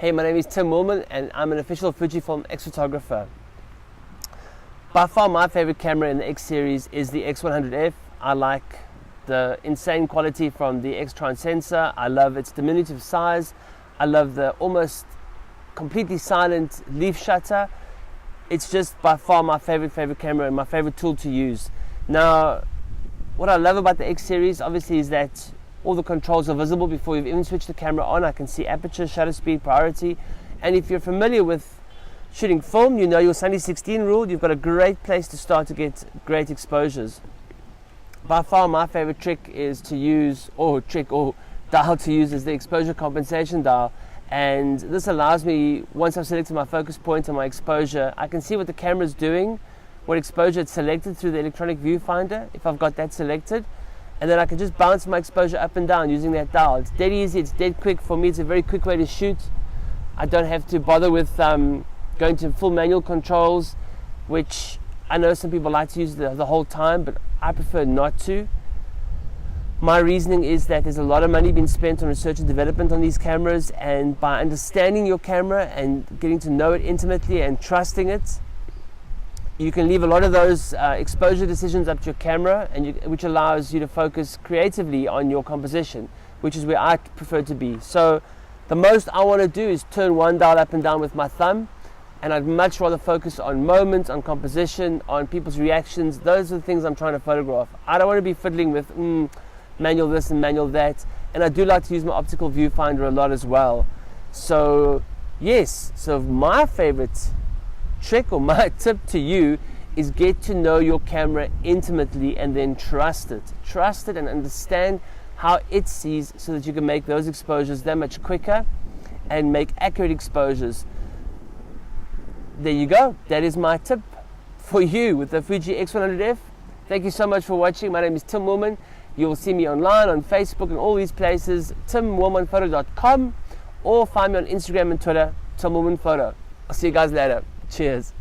Hey, my name is Tim Moolman and I'm an official Fujifilm X photographer. By far my favorite camera in the X series is the X100F. I like the insane quality from the X-Trans sensor. I love its diminutive size. I love the almost completely silent leaf shutter. It's just by far my favorite camera and my favorite tool to use. Now, what I love about the X series obviously is that all the controls are visible before you've even switched the camera on. I can see aperture, shutter speed, priority. And if you're familiar with shooting film, you know your Sunny 16 rule. You've got a great place to start to get great exposures. By far my favorite trick is to use, or dial to use, is the exposure compensation dial. And this allows me, once I've selected my focus point and my exposure, I can see what the camera's doing, what exposure it's selected through the electronic viewfinder, if I've got that selected. And then I can just bounce my exposure up and down using that dial. It's dead easy, it's dead quick. For me, it's a very quick way to shoot. I don't have to bother with going to full manual controls, which I know some people like to use the whole time, but I prefer not to. My reasoning is that there's a lot of money being spent on research and development on these cameras, and by understanding your camera and getting to know it intimately and trusting it, you can leave a lot of those exposure decisions up to your camera, which allows you to focus creatively on your composition, which is where I prefer to be. So the most I want to do is turn one dial up and down with my thumb, and I'd much rather focus on moments, on composition, on people's reactions. Those are the things I'm trying to photograph. I don't want to be fiddling with manual this and manual that, and I do like to use my optical viewfinder a lot as well. So yes, so my favorite trick or my tip to you is get to know your camera intimately and then trust it and understand how it sees, so that you can make those exposures that much quicker and make accurate exposures. There you go, that is my tip for you with the Fuji X100F. Thank you so much for watching. My name is Tim Moolman. You will see me online on Facebook and all these places, timmoolmanphoto.com, or find me on Instagram and Twitter, Tim Moolman Photo. I'll see you guys later. Cheers.